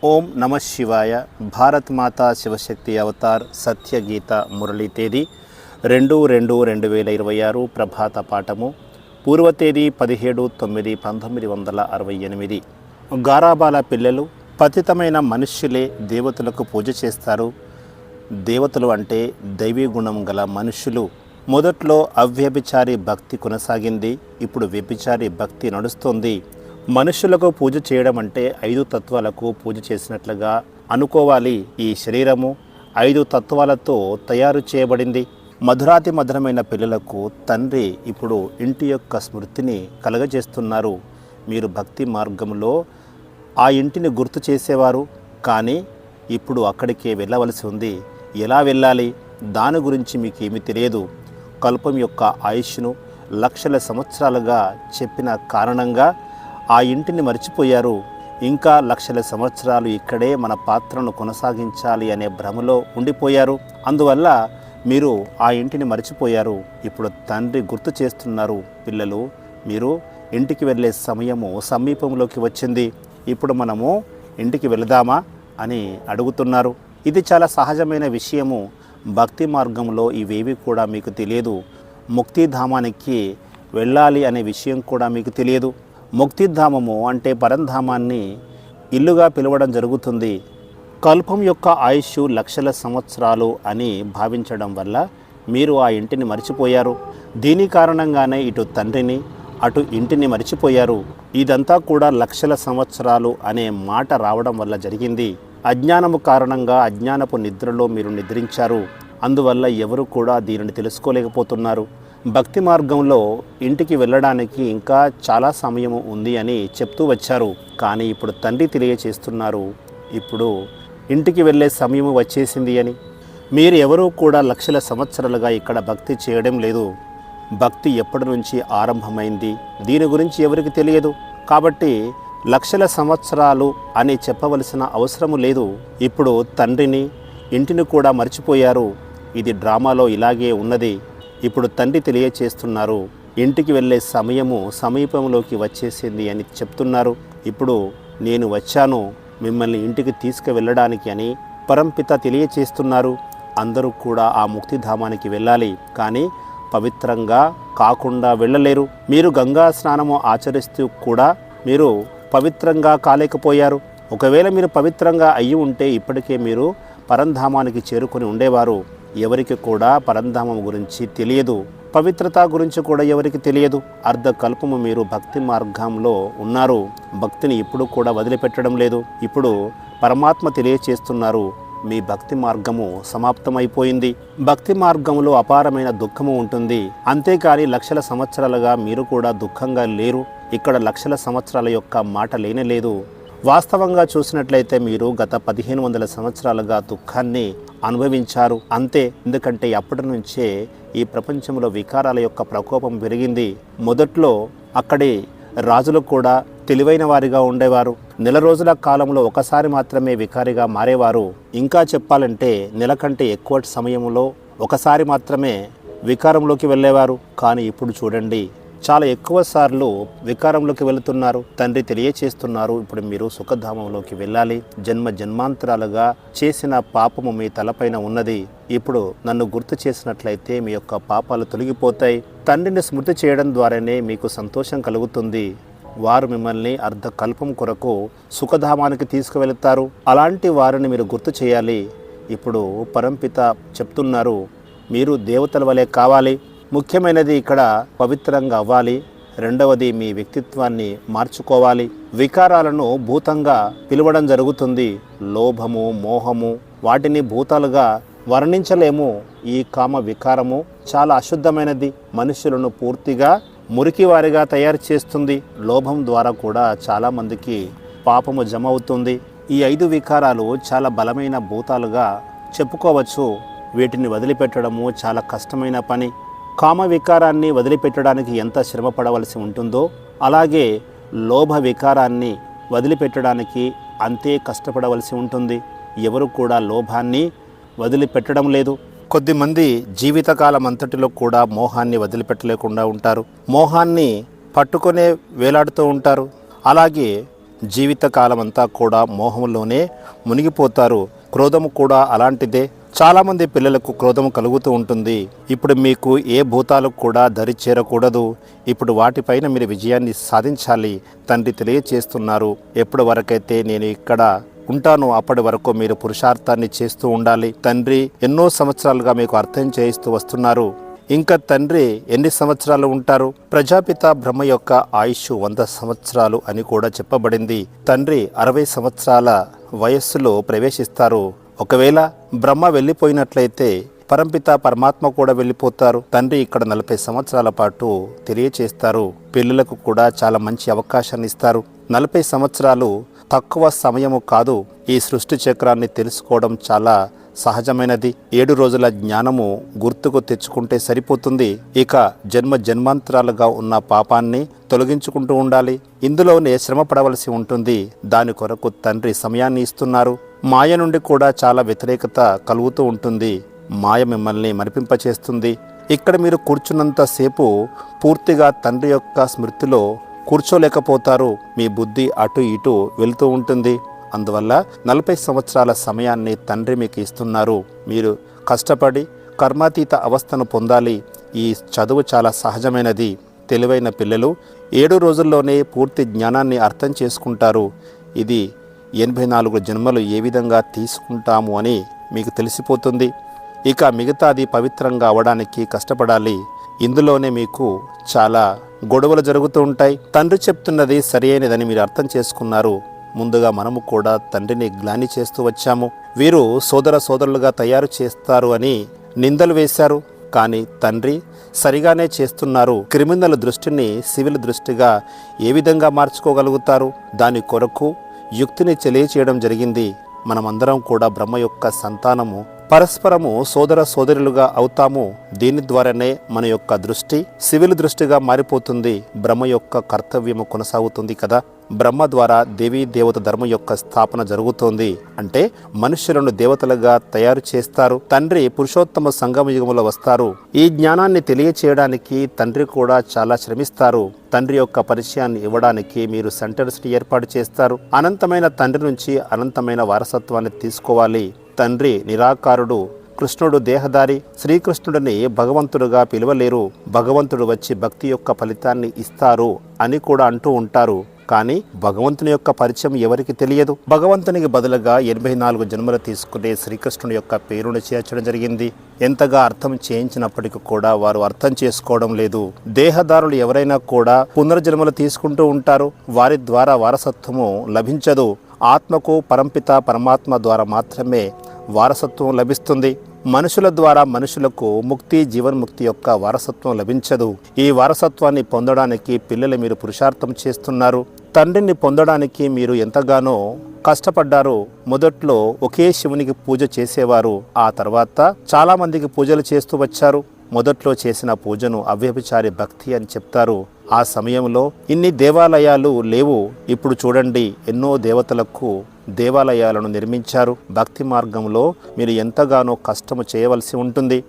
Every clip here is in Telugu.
ఓం నమ శివాయ. భారత్ మాతా శివశక్తి అవతార్ సత్యగీత మురళీ తేదీ 2/2/2026 ప్రభాత పాఠము. పూర్వ తేదీ 17/9/1968. గారాబాల పిల్లలు పతితమైన మనుష్యులే దేవతలకు పూజ చేస్తారు. దేవతలు అంటే దైవీ గుణం గల మనుష్యులు. మొదట్లో అవ్యభిచారి భక్తి కొనసాగింది, ఇప్పుడు వ్యభిచారి భక్తి నడుస్తోంది. మనుషులకు పూజ చేయడం అంటే 5 తత్వాలకు పూజ చేసినట్లుగా అనుకోవాలి. ఈ శరీరము 5 తత్వాలతో తయారు చేయబడింది. మధురాతి మధురమైన పిల్లలకు తండ్రి ఇప్పుడు ఇంటి యొక్క స్మృతిని కలగజేస్తున్నారు. మీరు భక్తి మార్గంలో ఆ ఇంటిని గుర్తు చేసేవారు, కానీ ఇప్పుడు అక్కడికే వెళ్ళవలసి ఉంది. ఎలా వెళ్ళాలి? దాని గురించి మీకు ఏమీ తెలియదు. కల్పం యొక్క ఆయుష్ను లక్షల సంవత్సరాలుగా చెప్పిన కారణంగా ఆ ఇంటిని మర్చిపోయారు. ఇంకా లక్షల సంవత్సరాలు ఇక్కడే మన పాత్రను కొనసాగించాలి అనే భ్రమలో ఉండిపోయారు. అందువల్ల మీరు ఆ ఇంటిని మర్చిపోయారు. ఇప్పుడు తండ్రి గుర్తు చేస్తున్నారు. పిల్లలు, మీరు ఇంటికి వెళ్ళే సమయము సమీపంలోకి వచ్చింది. ఇప్పుడు మనము ఇంటికి వెళదామా అని అడుగుతున్నారు. ఇది చాలా సహజమైన విషయము. భక్తి మార్గంలో ఇవేవి కూడా మీకు తెలియదు. ముక్తిధామానికి వెళ్ళాలి అనే విషయం కూడా మీకు తెలియదు. ముక్తిధామము అంటే పరంధామాన్ని ఇల్లుగా పిలవడం జరుగుతుంది. కల్పం యొక్క ఆయుష్ లక్షల సంవత్సరాలు అని భావించడం వల్ల మీరు ఆ ఇంటిని మర్చిపోయారు. దీని కారణంగానే ఇటు తండ్రిని అటు ఇంటిని మర్చిపోయారు. ఇదంతా కూడా లక్షల సంవత్సరాలు అనే మాట రావడం వల్ల జరిగింది. అజ్ఞానము కారణంగా అజ్ఞానపు నిద్రలో మీరు నిద్రించారు. అందువల్ల ఎవరు కూడా దీనిని తెలుసుకోలేకపోతున్నారు. భక్తి మార్గంలో ఇంటికి వెళ్ళడానికి ఇంకా చాలా సమయము ఉంది అని చెప్తూ వచ్చారు. కానీ ఇప్పుడు తండ్రి తెలియచేస్తున్నారు, ఇప్పుడు ఇంటికి వెళ్ళే సమయము వచ్చేసింది అని. మీరు ఎవరూ కూడా లక్షల సంవత్సరాలుగా ఇక్కడ భక్తి చేయడం లేదు. భక్తి ఎప్పటి నుంచి ఆరంభమైంది దీని గురించి ఎవరికి తెలియదు. కాబట్టి లక్షల సంవత్సరాలు అని చెప్పవలసిన అవసరము లేదు. ఇప్పుడు తండ్రిని ఇంటిని కూడా మర్చిపోయారు. ఇది డ్రామాలో ఇలాగే ఉన్నది. ఇప్పుడు తండ్రి తెలియచేస్తున్నారు, ఇంటికి వెళ్ళే సమయము సమీపంలోకి వచ్చేసింది అని చెప్తున్నారు. ఇప్పుడు నేను వచ్చాను మిమ్మల్ని ఇంటికి తీసుకువెళ్ళడానికి అని పరంపిత తెలియచేస్తున్నారు. అందరూ కూడా ఆ ముక్తిధామానికి వెళ్ళాలి, కానీ పవిత్రంగా కాకుండా వెళ్ళలేరు. మీరు గంగా స్నానము ఆచరిస్తూ కూడా మీరు పవిత్రంగా కాలేకపోయారు. ఒకవేళ మీరు పవిత్రంగా అయ్యి ఉంటే ఇప్పటికే మీరు పరంధామానికి చేరుకొని ఉండేవారు. ఎవరికి కూడా పరంధామం గురించి తెలియదు, పవిత్రత గురించి కూడా ఎవరికి తెలియదు. అర్ధకల్పము మీరు భక్తి మార్గంలో ఉన్నారు. భక్తిని ఇప్పుడు కూడా వదిలిపెట్టడం లేదు. ఇప్పుడు పరమాత్మ తెలియచేస్తున్నారు, మీ భక్తి మార్గము సమాప్తమైపోయింది. భక్తి మార్గంలో అపారమైన దుఃఖము ఉంటుంది. అంతేకాని లక్షల సంవత్సరాలుగా మీరు కూడా దుఃఖంగా లేరు. ఇక్కడ లక్షల సంవత్సరాల యొక్క మాట లేనేలేదు. వాస్తవంగా చూసినట్లయితే మీరు గత 1500 సంవత్సరాలుగా దుఃఖాన్ని అనుభవించారు అంతే. ఎందుకంటే అప్పటి నుంచే ఈ ప్రపంచంలో వికారాల యొక్క ప్రకోపం పెరిగింది. మొదట్లో అక్కడి రాజులు కూడా తెలివైన వారిగా ఉండేవారు. నెల రోజుల కాలంలో ఒకసారి మాత్రమే వికారిగా మారేవారు. ఇంకా చెప్పాలంటే నెల కంటే ఎక్కువ సమయంలో ఒకసారి మాత్రమే వికారంలోకి వెళ్ళేవారు. కానీ ఇప్పుడు చూడండి, చాలా ఎక్కువ సార్లు వికారంలోకి వెళుతున్నారు. తండ్రి తెలియచేస్తున్నారు, ఇప్పుడు మీరు సుఖధామంలోకి వెళ్ళాలి. జన్మ జన్మాంతరాలుగా చేసిన పాపము మీ తలపైన ఉన్నది. ఇప్పుడు నన్ను గుర్తు చేసినట్లయితే మీ యొక్క పాపాలు తొలగిపోతాయి. తండ్రిని స్మృతి చేయడం ద్వారానే మీకు సంతోషం కలుగుతుంది. వారు మిమ్మల్ని అర్ధకల్పం కొరకు సుఖధామానికి తీసుకువెళుతారు. అలాంటి వారిని మీరు గుర్తు చేయాలి. ఇప్పుడు పరంపిత చెప్తున్నారు, మీరు దేవతల వలె కావాలి. ముఖ్యమైనది ఇక్కడ పవిత్రంగా అవ్వాలి. రెండవది మీ వ్యక్తిత్వాన్ని మార్చుకోవాలి. వికారాలను భూతంగా పిలవడం జరుగుతుంది. లోభము, మోహము, వాటిని భూతాలుగా వర్ణించలేము. ఈ కామ వికారము చాలా అశుద్ధమైనది. మనుషులను పూర్తిగా మురికివారిగా తయారు చేస్తుంది. లోభం ద్వారా కూడా చాలా మందికి పాపము జమ అవుతుంది. ఈ 5 వికారాలు చాలా బలమైన భూతాలుగా చెప్పుకోవచ్చు. వీటిని వదిలిపెట్టడము చాలా కష్టమైన పని. కామ వికారాన్ని వదిలిపెట్టడానికి ఎంత శ్రమ పడవలసి ఉంటుందో, అలాగే లోభ వికారాన్ని వదిలిపెట్టడానికి అంతే కష్టపడవలసి ఉంటుంది. ఎవరు కూడా లోభాన్ని వదిలిపెట్టడం లేదు. కొద్దిమంది జీవితకాలం అంతటిలో కూడా మోహాన్ని వదిలిపెట్టలేకుండా ఉంటారు. మోహాన్ని పట్టుకొనే వేలాడుతూ ఉంటారు. అలాగే జీవితకాలం అంతా కూడా మోహంలోనే మునిగిపోతారు. క్రోధము కూడా అలాంటిదే. చాలామంది పిల్లలకు క్రోధము కలుగుతూ ఉంటుంది. ఇప్పుడు మీకు ఏ భూతాలకు కూడా దరి చేరకూడదు. ఇప్పుడు వాటిపైన మీరు విజయాన్ని సాధించాలి. తండ్రి తెలియచేస్తున్నారు, ఎప్పటి వరకైతే నేను ఇక్కడ ఉంటాను అప్పటి వరకు మీరు పురుషార్థాన్ని చేస్తూ ఉండాలి. తండ్రి ఎన్నో సంవత్సరాలుగా మీకు అర్థం చేయిస్తూ వస్తున్నారు. ఇంకా తండ్రి ఎన్ని సంవత్సరాలు ఉంటారు? ప్రజాపిత బ్రహ్మ యొక్క ఆయుష్ 100 సంవత్సరాలు అని కూడా చెప్పబడింది. తండ్రి 60 సంవత్సరాల వయస్సులో ప్రవేశిస్తారు. ఒకవేళ బ్రహ్మ వెళ్ళిపోయినట్లయితే పరంపిత పరమాత్మ కూడా వెళ్ళిపోతారు. తండ్రి ఇక్కడ 40 సంవత్సరాల పాటు తెలియచేస్తారు. పిల్లలకు కూడా చాలా మంచి అవకాశాన్ని ఇస్తారు. 40 సంవత్సరాలు తక్కువ సమయము కాదు. ఈ సృష్టి చక్రాన్ని తెలుసుకోవడం చాలా సహజమైనది. 7 రోజుల జ్ఞానము గుర్తుకు తెచ్చుకుంటే సరిపోతుంది. ఇక జన్మాంతరాలుగా ఉన్న పాపాన్ని తొలగించుకుంటూ ఉండాలి. ఇందులోనే శ్రమ పడవలసి ఉంటుంది. దాని కొరకు తండ్రి సమయాన్ని ఇస్తున్నారు. మాయ నుండి కూడా చాలా వ్యతిరేకత కలుగుతూ ఉంటుంది. మాయ మిమ్మల్ని మరిపింపచేస్తుంది. ఇక్కడ మీరు కూర్చున్నంతసేపు పూర్తిగా తండ్రి యొక్క స్మృతిలో కూర్చోలేకపోతారు. మీ బుద్ధి అటు ఇటు వెళ్తూ ఉంటుంది. అందువల్ల 40 సంవత్సరాల సమయాన్ని తండ్రి మీకు ఇస్తున్నారు. మీరు కష్టపడి కర్మాతీత అవస్థను పొందాలి. ఈ చదువు చాలా సహజమైనది. తెలివైన పిల్లలు 7 రోజుల్లోనే పూర్తి జ్ఞానాన్ని అర్థం చేసుకుంటారు. ఇది 84 జన్మలు ఏ విధంగా తీసుకుంటాము అని మీకు తెలిసిపోతుంది. ఇక మిగతాది పవిత్రంగా అవడానికి కష్టపడాలి. ఇందులోనే మీకు చాలా గొడవలు జరుగుతూ ఉంటాయి. తండ్రి చెప్తున్నది సరి అయినదని మీరు అర్థం చేసుకున్నారు. ముందుగా మనము కూడా తండ్రిని గ్లాని చేస్తూ వచ్చాము. వీరు సోదరులుగా తయారు చేస్తారు అని నిందలు వేశారు. కానీ తండ్రి సరిగానే చేస్తున్నారు. క్రిమినల్ దృష్టిని సివిల్ దృష్టిగా ఏ విధంగా మార్చుకోగలుగుతారు? దాని కొరకు యుక్తిని తెలియచేయడం జరిగింది. మనమందరం కూడా బ్రహ్మ యొక్క సంతానము. పరస్పరము సోదరులుగా అవుతాము. దీని ద్వారానే మన యొక్క దృష్టి సివిల్ దృష్టిగా మారిపోతుంది. బ్రహ్మ యొక్క కర్తవ్యము కొనసాగుతుంది కదా. బ్రహ్మ ద్వారా దేవీ దేవత ధర్మం యొక్క స్థాపన జరుగుతోంది. అంటే మనుష్యులను దేవతలుగా తయారు చేస్తారు. తండ్రి పురుషోత్తమ సంగమ యుగములో వస్తారు. ఈ జ్ఞానాన్ని తెలియచేయడానికి తండ్రి కూడా చాలా శ్రమిస్తారు. తండ్రి యొక్క పరిచయాన్ని ఇవ్వడానికి మీరు సెంటర్స్ని ఏర్పాటు చేస్తారు. అనంతమైన తండ్రి నుంచి అనంతమైన వారసత్వాన్ని తీసుకోవాలి. తండ్రి నిరాకారుడు, కృష్ణుడు దేహదారి. శ్రీకృష్ణుడిని భగవంతుడుగా పిలవలేరు. భగవంతుడు వచ్చి భక్తి యొక్క ఫలితాన్ని ఇస్తారు అని కూడా అంటూ ఉంటారు. కానీ భగవంతుని యొక్క పరిచయం ఎవరికి తెలియదు. భగవంతునికి బదులుగా 84 జన్మలు తీసుకునే శ్రీకృష్ణుని యొక్క పేరును చేర్చడం జరిగింది. ఎంతగా అర్థం చేయించినప్పటికీ కూడా వారు అర్థం చేసుకోవడం లేదు. దేహదారులు ఎవరైనా కూడా పునర్జన్మలు తీసుకుంటూ ఉంటారు. వారి ద్వారా వారసత్వము లభించదు. ఆత్మకు పరంపిత పరమాత్మ ద్వారా మాత్రమే వారసత్వం లభిస్తుంది. మనుషుల ద్వారా మనుషులకు ముక్తి, జీవన్ముక్తి యొక్క వారసత్వం లభించదు. ఈ వారసత్వాన్ని పొందడానికి పిల్లలు మీరు పురుషార్థం చేస్తున్నారు. తండ్రిని పొందడానికి మీరు ఎంతగానో కష్టపడ్డారు. మొదట్లో ఒకే శివునికి పూజ చేసేవారు. ఆ తర్వాత చాలా మందికి పూజలు చేస్తూ వచ్చారు. మొదట్లో చేసిన పూజను అవ్యభిచారి భక్తి అని చెప్తారు. ఆ సమయంలో ఇన్ని దేవాలయాలు లేవు. ఇప్పుడు చూడండి, ఎన్నో దేవతలకు దేవాలయాలను నిర్మించారు. భక్తి మార్గంలో మీరు ఎంతగానో కష్టము చేయవలసి ఉంటుంది.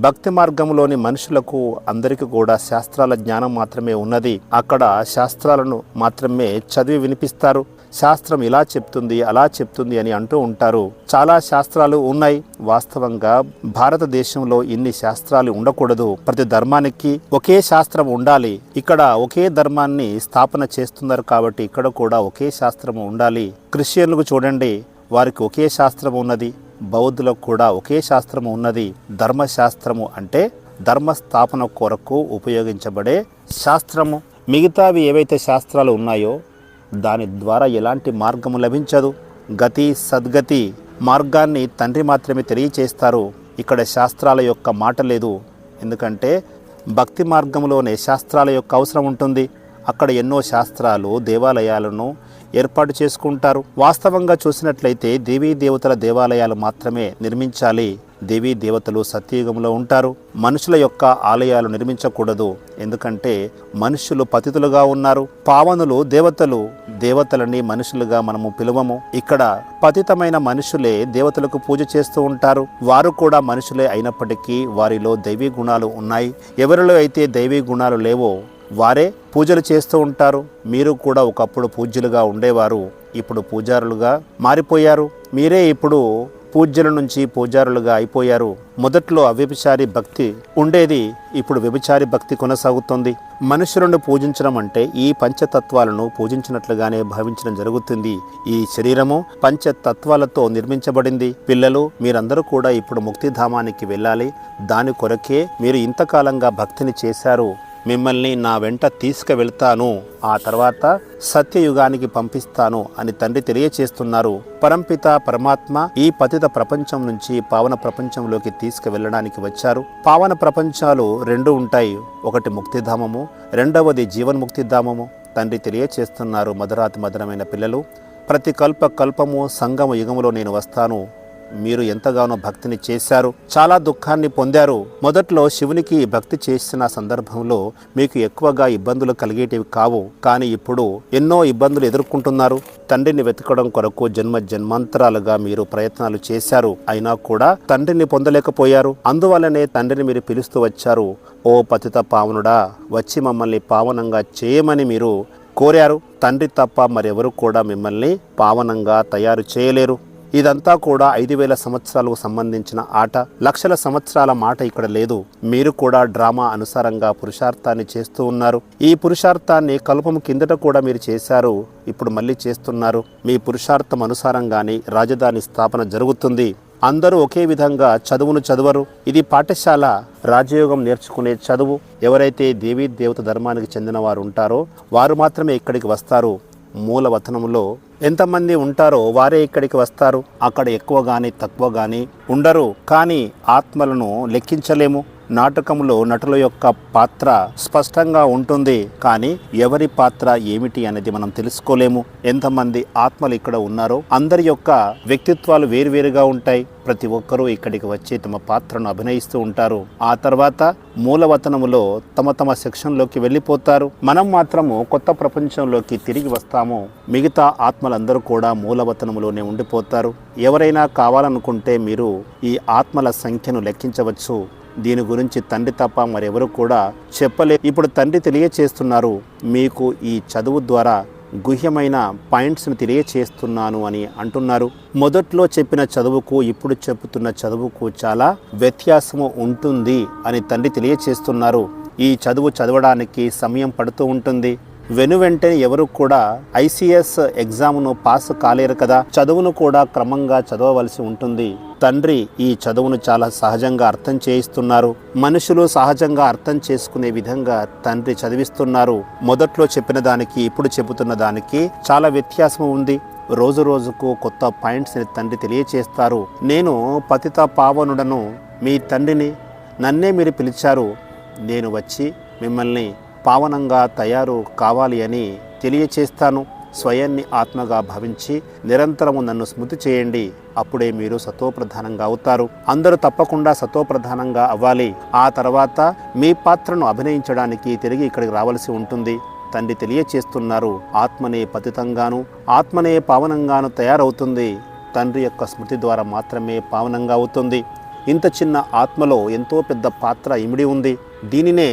భక్తి మార్గంలోని మనుషులకు అందరికీ కూడా శాస్త్రాల జ్ఞానం మాత్రమే ఉన్నది. అక్కడ శాస్త్రాలను మాత్రమే చదివి వినిపిస్తారు. శాస్త్రం ఇలా చెప్తుంది, అలా చెప్తుంది అని అంటూ ఉంటారు. చాలా శాస్త్రాలు ఉన్నాయి. వాస్తవంగా భారతదేశంలో ఇన్ని శాస్త్రాలు ఉండకూడదు. ప్రతి ధర్మానికి ఒకే శాస్త్రం ఉండాలి. ఇక్కడ ఒకే ధర్మాన్ని స్థాపన చేస్తున్నారు కాబట్టి ఇక్కడ కూడా ఒకే శాస్త్రం ఉండాలి. క్రిస్టియన్లకు చూడండి, వారికి ఒకే శాస్త్రం ఉన్నది. బౌద్ధులకు కూడా ఒకే శాస్త్రము ఉన్నది. ధర్మశాస్త్రము అంటే ధర్మ స్థాపన కొరకు ఉపయోగించబడే శాస్త్రము. మిగతావి ఏవైతే శాస్త్రాలు ఉన్నాయో దాని ద్వారా ఎలాంటి మార్గము లభించదు. గతి సద్గతి మార్గాన్ని తండ్రి మాత్రమే తెలియచేస్తారు. ఇక్కడ శాస్త్రాల యొక్క మాట లేదు. ఎందుకంటే భక్తి మార్గంలోనే శాస్త్రాల యొక్క అవసరం ఉంటుంది. అక్కడ ఎన్నో శాస్త్రాలు దేవాలయాలను ఏర్పాటు చేసుకుంటారు. వాస్తవంగా చూసినట్లయితే దేవీ దేవతల దేవాలయాలు మాత్రమే నిర్మించాలి. దేవీ దేవతలు సత్యయుగంలో ఉంటారు. మనుషుల యొక్క ఆలయాలు నిర్మించకూడదు. ఎందుకంటే మనుషులు పతితులుగా ఉన్నారు. పావనులు దేవతలు. దేవతలని మనుషులుగా మనము పిలువము. ఇక్కడ పతితమైన మనుషులే దేవతలకు పూజ చేస్తూ ఉంటారు. వారు కూడా మనుషులే అయినప్పటికీ వారిలో దైవీ గుణాలు ఉన్నాయి. ఎవరిలో అయితే దైవీ గుణాలు లేవో వారే పూజలు చేస్తూ ఉంటారు. మీరు కూడా ఒకప్పుడు పూజ్యులుగా ఉండేవారు, ఇప్పుడు పూజారులుగా మారిపోయారు. మీరే ఇప్పుడు పూజ్యుల నుంచి పూజారులుగా అయిపోయారు. మొదట్లో అవ్యభిచారి భక్తి ఉండేది, ఇప్పుడు వ్యభిచారి భక్తి కొనసాగుతుంది. మనుషులను పూజించడం అంటే ఈ పంచతత్వాలను పూజించినట్లుగానే భావించడం జరుగుతుంది. ఈ శరీరము పంచతత్వాలతో నిర్మించబడింది. పిల్లలు, మీరందరూ కూడా ఇప్పుడు ముక్తిధామానికి వెళ్ళాలి. దాని కొరకే మీరు ఇంతకాలంగా భక్తిని చేశారు. మిమ్మల్ని నా వెంట తీసుకువెళ్తాను, ఆ తర్వాత సత్యయుగానికి పంపిస్తాను అని తండ్రి తెలియచేస్తున్నారు. పరంపిత పరమాత్మ ఈ పతిత ప్రపంచం నుంచి పావన ప్రపంచంలోకి తీసుకువెళ్ళడానికి వచ్చారు. పావన ప్రపంచాలు రెండు ఉంటాయి, ఒకటి ముక్తిధామము, రెండవది జీవన్ముక్తిధామము. తండ్రి తెలియచేస్తున్నారు, మధురాతి మధురమైన పిల్లలు, ప్రతి కల్పము సంగమ యుగములో నేను వస్తాను. మీరు ఎంతగానో భక్తిని చేశారు, చాలా దుఃఖాన్ని పొందారు. మొదట్లో శివునికి భక్తి చేసిన సందర్భంలో మీకు ఎక్కువగా ఇబ్బందులు కలిగేటివి కావు, కానీ ఇప్పుడు ఎన్నో ఇబ్బందులు ఎదుర్కొంటున్నారు. తండ్రిని వెతకడం కొరకు జన్మాంతరాలుగా మీరు ప్రయత్నాలు చేశారు, అయినా కూడా తండ్రిని పొందలేకపోయారు. అందువల్లనే తండ్రిని మీరు పిలుస్తూ వచ్చారు. ఓ పతిత పావనుడా, వచ్చి మమ్మల్ని పావనంగా చేయమని మీరు కోరారు. తండ్రి తప్ప మరెవరు కూడా మిమ్మల్ని పావనంగా తయారు చేయలేరు. ఇదంతా కూడా 5000 సంవత్సరాలకు సంబంధించిన ఆట, లక్షల సంవత్సరాల మాట ఇక్కడ లేదు. మీరు కూడా డ్రామా అనుసారంగా పురుషార్థాన్ని చేస్తూ ఉన్నారు. ఈ పురుషార్థాన్ని కల్పము కిందట కూడా మీరు చేశారు, ఇప్పుడు మళ్ళీ చేస్తున్నారు. మీ పురుషార్థం అనుసారంగానే రాజధాని స్థాపన జరుగుతుంది. అందరూ ఒకే విధంగా చదువును చదవరు. ఇది పాఠశాల, రాజయోగం నేర్చుకునే చదువు. ఎవరైతే దేవీ దేవత ధర్మానికి చెందిన వారు ఉంటారో వారు మాత్రమే ఇక్కడికి వస్తారు. మూలవతనంలో ఎంతమంది ఉంటారో వారే ఇక్కడికి వస్తారు. అక్కడ ఎక్కువ కానీ తక్కువ కానీ ఉండరు. కానీ ఆత్మలను లెక్కించలేము. నాటకంలో నటుల యొక్క పాత్ర స్పష్టంగా ఉంటుంది, కానీ ఎవరి పాత్ర ఏమిటి అనేది మనం తెలుసుకోలేము. ఎంతమంది ఆత్మలు ఇక్కడ ఉన్నారో అందరి యొక్క వ్యక్తిత్వాలు వేరువేరుగా ఉంటాయి. ప్రతి ఒక్కరూ ఇక్కడికి వచ్చి తమ పాత్రను అభినయిస్తూ ఉంటారు. ఆ తర్వాత మూలవతనములో తమ సెక్షన్లోకి వెళ్ళిపోతారు. మనం మాత్రము కొత్త ప్రపంచంలోకి తిరిగి వస్తాము. మిగతా ఆత్మలందరూ కూడా మూలవతనములోనే ఉండిపోతారు. ఎవరైనా కావాలనుకుంటే మీరు ఈ ఆత్మల సంఖ్యను లెక్కించవచ్చు. దీని గురించి తండ్రి తప్ప మరెవరు కూడా చెప్పలేదు. ఇప్పుడు తండ్రి తెలియచేస్తున్నారు, మీకు ఈ చదువు ద్వారా గుహ్యమైన పాయింట్స్ని తెలియచేస్తున్నాను అని అంటున్నారు. మొదట్లో చెప్పిన చదువుకు ఇప్పుడు చెబుతున్న చదువుకు చాలా వ్యత్యాసము ఉంటుంది అని తండ్రి తెలియచేస్తున్నారు. ఈ చదువు చదవడానికి సమయం పడుతూ ఉంటుంది. వెనువెంటనే ఎవరు కూడా ICS ఎగ్జామ్ను పాస్ కాలేరు కదా. చదువును కూడా క్రమంగా చదవవలసి ఉంటుంది. తండ్రి ఈ చదువును చాలా సహజంగా అర్థం చేయిస్తున్నారు. మనుషులు సహజంగా అర్థం చేసుకునే విధంగా తండ్రి చదివిస్తున్నారు. మొదట్లో చెప్పిన దానికి ఇప్పుడు చెబుతున్న దానికి చాలా వ్యత్యాసం ఉంది. రోజు రోజుకు కొత్త పాయింట్స్ని తండ్రి తెలియచేస్తారు. నేను పతిత పావనుడను, మీ తండ్రిని. నన్నే మీరు పిలిచారు. నేను వచ్చి మిమ్మల్ని పావనంగా తయారు కావాలి అని తెలియచేస్తాను. స్వయాన్ని ఆత్మగా భావించి నిరంతరము నన్ను స్మృతి చేయండి. అప్పుడే మీరు సతోప్రధానంగా అవుతారు. అందరూ తప్పకుండా సతోప్రధానంగా అవ్వాలి. ఆ తర్వాత మీ పాత్రను అభినయించడానికి తిరిగి ఇక్కడికి రావాల్సి ఉంటుంది. తండ్రి తెలియచేస్తున్నారు, ఆత్మనే పతితంగాను ఆత్మనే పావనంగాను తయారవుతుంది. తండ్రి యొక్క స్మృతి ద్వారా మాత్రమే పావనంగా అవుతుంది. ఇంత చిన్న ఆత్మలో ఎంతో పెద్ద పాత్ర ఇమిడి ఉంది. దీనినే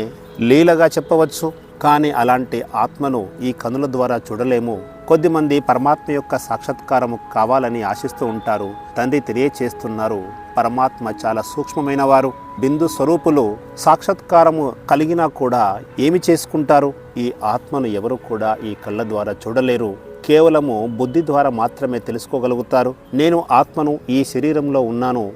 లీలగా చెప్పవచ్చు. కానీ అలాంటి ఆత్మను ఈ కనుల ద్వారా చూడలేము. కొద్దిమంది పరమాత్మ యొక్క సాక్షాత్కారము కావాలని ఆశిస్తూ ఉంటారు. తండ్రి తెలియచేస్తున్నారు, పరమాత్మ చాలా సూక్ష్మమైన వారు, బిందు స్వరూపులు. సాక్షాత్కారము కలిగినా కూడా ఏమి చేసుకుంటారు? ఈ ఆత్మను ఎవరు కూడా ఈ కళ్ళ ద్వారా చూడలేరు. కేవలము బుద్ధి ద్వారా మాత్రమే తెలుసుకోగలుగుతారు. నేను ఆత్మను ఈ శరీరంలో ఉన్నాను,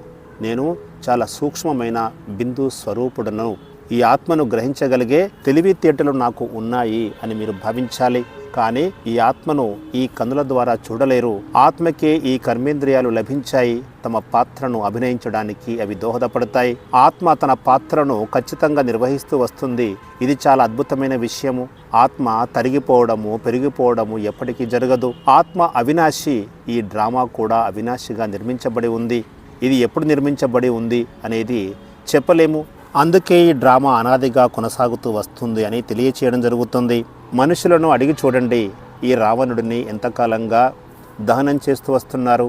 నేను చాలా సూక్ష్మమైన బిందు స్వరూపుడను, ఈ ఆత్మను గ్రహించగలిగే తెలివితేటలు నాకు ఉన్నాయి అని మీరు భావించాలి. కానీ ఈ ఆత్మను ఈ కనుల ద్వారా చూడలేరు. ఆత్మకే ఈ కర్మేంద్రియాలు లభించాయి. తమ పాత్రను అభినయించడానికి అవి దోహదపడతాయి. ఆత్మ తన పాత్రను ఖచ్చితంగా నిర్వహిస్తూ వస్తుంది. ఇది చాలా అద్భుతమైన విషయము. ఆత్మ తరిగిపోవడము పెరిగిపోవడము ఎప్పటికీ జరగదు. ఆత్మ అవినాశి. ఈ డ్రామా కూడా అవినాశిగా నిర్మించబడి ఉంది. ఇది ఎప్పుడు నిర్మించబడి ఉంది అనేది చెప్పలేము. అందుకే ఈ డ్రామా అనాదిగా కొనసాగుతూ వస్తుంది అని తెలియచేయడం జరుగుతుంది. మనుషులను అడిగి చూడండి, ఈ రావణుడిని ఎంతకాలంగా దహనం చేస్తూ వస్తున్నారు.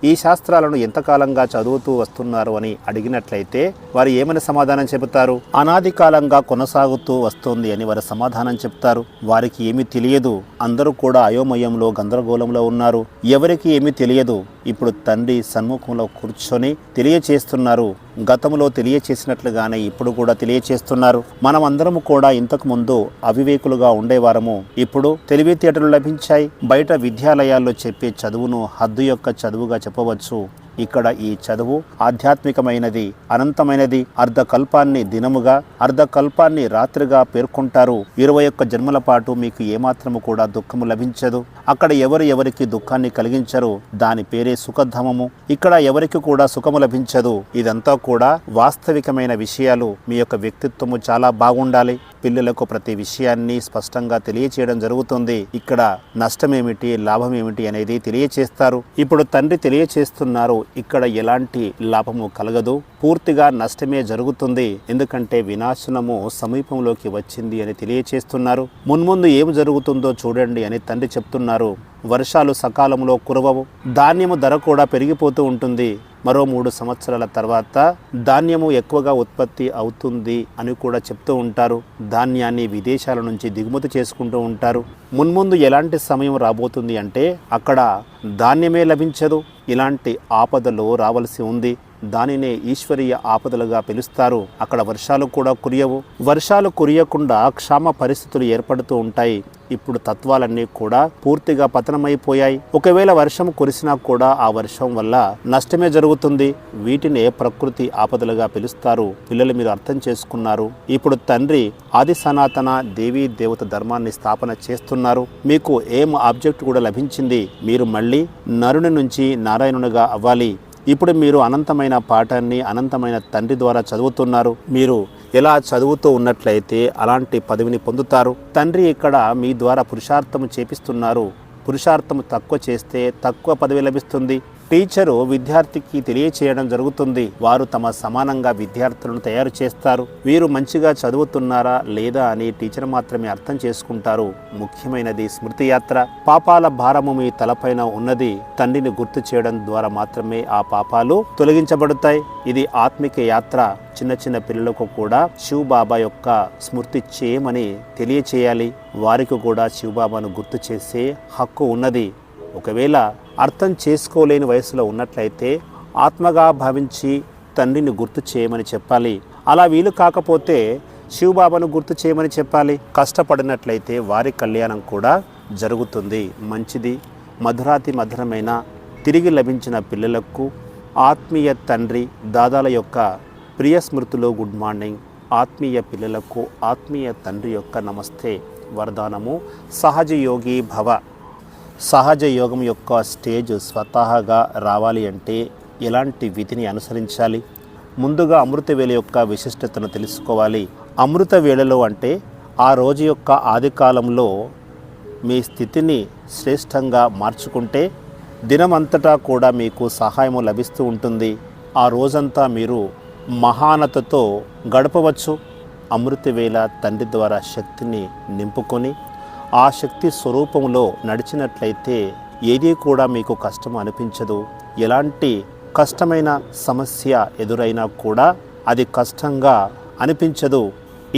ఈ శాస్త్రాలను ఎంతకాలంగా చదువుతూ వస్తున్నారు అని అడిగినట్లయితే వారు ఏమని సమాధానం చెబుతారు? అనాది కాలంగా కొనసాగుతూ వస్తుంది అని వారు సమాధానం చెప్తారు. వారికి ఏమీ తెలియదు. అందరూ కూడా అయోమయంలో గందరగోళంలో ఉన్నారు. ఎవరికి ఏమీ తెలియదు. ఇప్పుడు తండ్రి సన్ముఖంలో కూర్చొని తెలియచేస్తున్నారు. గతంలో తెలియచేసినట్లుగానే ఇప్పుడు కూడా తెలియచేస్తున్నారు. మనం అందరము కూడా ఇంతకు ముందు అవివేకులుగా ఉండేవారము. ఇప్పుడు తెలివితేటలు లభించాయి. బయట విద్యాలయాల్లో చెప్పే చదువును హద్దు యొక్క చదువుగా చెప్పవచ్చు. ఇక్కడ ఈ చదువు ఆధ్యాత్మికమైనది, అనంతమైనది. అర్ధకల్పాన్ని దినముగా, అర్ధకల్పాన్ని రాత్రిగా పేర్కొంటారు. 21 జన్మల పాటు మీకు ఏమాత్రము కూడా దుఃఖము లభించదు. అక్కడ ఎవరికి దుఃఖాన్ని కలిగించరు. దాని పేరే సుఖధామము. ఇక్కడ ఎవరికి కూడా సుఖము లభించదు. ఇదంతా కూడా వాస్తవికమైన విషయాలు. మీ యొక్క వ్యక్తిత్వము చాలా బాగుండాలి. పిల్లలకు ప్రతి విషయాన్ని స్పష్టంగా తెలియచేయడం జరుగుతుంది. ఇక్కడ నష్టమేమిటి, లాభం ఏమిటి అనేది తెలియచేస్తారు. ఇప్పుడు తండ్రి తెలియచేస్తున్నారు, ఇక్కడ ఎలాంటి లాభము కలగదు, పూర్తిగా నష్టమే జరుగుతుంది. ఎందుకంటే వినాశనము సమీపంలోకి వచ్చింది అని తెలియచేస్తున్నారు. మున్ముందు ఏమి జరుగుతుందో చూడండి అని తండ్రి చెప్తున్నారు. వర్షాలు సకాలంలో కురవవు. ధాన్యము ధర కూడా పెరిగిపోతూ ఉంటుంది. మరో 3 సంవత్సరాల తర్వాత ధాన్యము ఎక్కువగా ఉత్పత్తి అవుతుంది అని కూడా చెప్తూ ఉంటారు. ధాన్యాన్ని విదేశాల నుంచి దిగుమతి చేసుకుంటూ ఉంటారు. మున్ముందు ఎలాంటి సమయం రాబోతుంది అంటే అక్కడ ధాన్యమే లభించదు. ఇలాంటి ఆపదలు రావాల్సి ఉంది. దానినే ఈశ్వరీయ ఆపదలుగా పిలుస్తారు. అక్కడ వర్షాలు కూడా కురియవు. వర్షాలు కురియకుండా క్షామ పరిస్థితులు ఏర్పడుతూ ఉంటాయి. ఇప్పుడు తత్వాలన్నీ కూడా పూర్తిగా పతనమైపోయాయి. ఒకవేళ వర్షం కురిసినా కూడా ఆ వర్షం వల్ల నష్టమే జరుగుతుంది. వీటినే ప్రకృతి ఆపదలుగా పిలుస్తారు. పిల్లలు మీరు అర్థం చేసుకున్నారు. ఇప్పుడు తండ్రి ఆది సనాతన దేవీ దేవత ధర్మాన్ని స్థాపన చేస్తున్నారు. మీకు ఏం ఆబ్జెక్ట్ కూడా లభించింది. మీరు మళ్ళీ నరుని నుంచి నారాయణునిగా అవ్వాలి. ఇప్పుడు మీరు అనంతమైన పాఠాన్ని అనంతమైన తండ్రి ద్వారా చదువుతున్నారు. మీరు ఎలా చదువుతూ ఉన్నట్లయితే అలాంటి పదవిని పొందుతారు. తండ్రి ఇక్కడ మీ ద్వారా పురుషార్థము చేపిస్తున్నారు. పురుషార్థము తక్కువ చేస్తే తక్కువ పదవి లభిస్తుంది. టీచరు విద్యార్థికి తెలియచేయడం జరుగుతుంది. వారు తమ సమానంగా విద్యార్థులను తయారు చేస్తారు. వీరు మంచిగా చదువుతున్నారా లేదా అని టీచర్ మాత్రమే అర్థం చేసుకుంటారు. ముఖ్యమైనది స్మృతి యాత్ర. పాపాల భారము మీ తలపైన ఉన్నది. తండ్రిని గుర్తు చేయడం ద్వారా మాత్రమే ఆ పాపాలు తొలగించబడతాయి. ఇది ఆత్మిక యాత్ర. చిన్న పిల్లలకు కూడా శివబాబా యొక్క స్మృతి చేయమని తెలియచేయాలి. వారికి కూడా శివబాబాను గుర్తు చేసే హక్కు ఉన్నది. ఒకవేళ అర్థం చేసుకోలేని వయసులో ఉన్నట్లయితే ఆత్మగా భావించి తండ్రిని గుర్తు చేయమని చెప్పాలి. అలా వీలు కాకపోతే శివబాబాను గుర్తు చేయమని చెప్పాలి. కష్టపడినట్లయితే వారి కళ్యాణం కూడా జరుగుతుంది. మంచిది. మధురాతి మధురమైన తిరిగి లభించిన పిల్లలకు ఆత్మీయ తండ్రి దాదాల యొక్క ప్రియ స్మృతులు గుడ్ మార్నింగ్. ఆత్మీయ పిల్లలకు ఆత్మీయ తండ్రి యొక్క నమస్తే. వరదానము సహజ యోగి భవ. సహజ యోగం యొక్క స్టేజ్ స్వతహాగా రావాలి అంటే ఎలాంటి విధిని అనుసరించాలి? ముందుగా అమృతవేళ యొక్క విశిష్టతను తెలుసుకోవాలి. అమృతవేళలో అంటే ఆ రోజు యొక్క ఆదికాలంలో మీ స్థితిని శ్రేష్టంగా మార్చుకుంటే దినమంతటా కూడా మీకు సహాయము లభిస్తూ ఉంటుంది. ఆ రోజంతా మీరు మహానతతో గడపవచ్చు. అమృతవేళ తండ్రి ద్వారా శక్తిని నింపుకొని ఆ శక్తి స్వరూపంలో నడిచినట్లయితే ఏదీ కూడా మీకు కష్టం అనిపించదు. ఎలాంటి కష్టమైన సమస్య ఎదురైనా కూడా అది కష్టంగా అనిపించదు.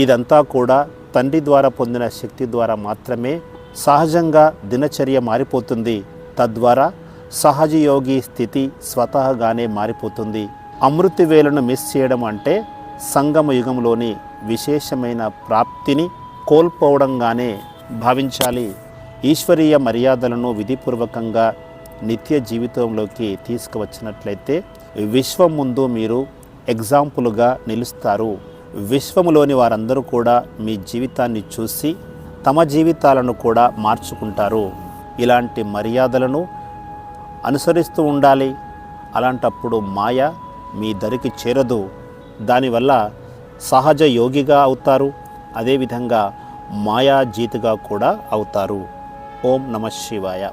ఇదంతా కూడా తండ్రి ద్వారా పొందిన శక్తి ద్వారా మాత్రమే సహజంగా దినచర్య మారిపోతుంది. తద్వారా సహజయోగి స్థితి స్వతహాగానే మారిపోతుంది. అమృతవేళను మిస్ చేయడం అంటే సంగమ యుగంలోని విశేషమైన ప్రాప్తిని కోల్పోవడంగానే భావించాలి. ఈశ్వరీయ మర్యాదలను విధిపూర్వకంగా నిత్య జీవితంలోకి తీసుకువచ్చినట్లయితే విశ్వం ముందు మీరు ఎగ్జాంపుల్గా నిలుస్తారు. విశ్వములోని వారందరూ కూడా మీ జీవితాన్ని చూసి తమ జీవితాలను కూడా మార్చుకుంటారు. ఇలాంటి మర్యాదలను అనుసరిస్తూ ఉండాలి. అలాంటప్పుడు మాయ మీ దరికి చేరదు. దానివల్ల సహజ యోగిగా అవుతారు. అదేవిధంగా మాయాజీతిగా కూడా అవుతారు. ఓం నమః శివాయ.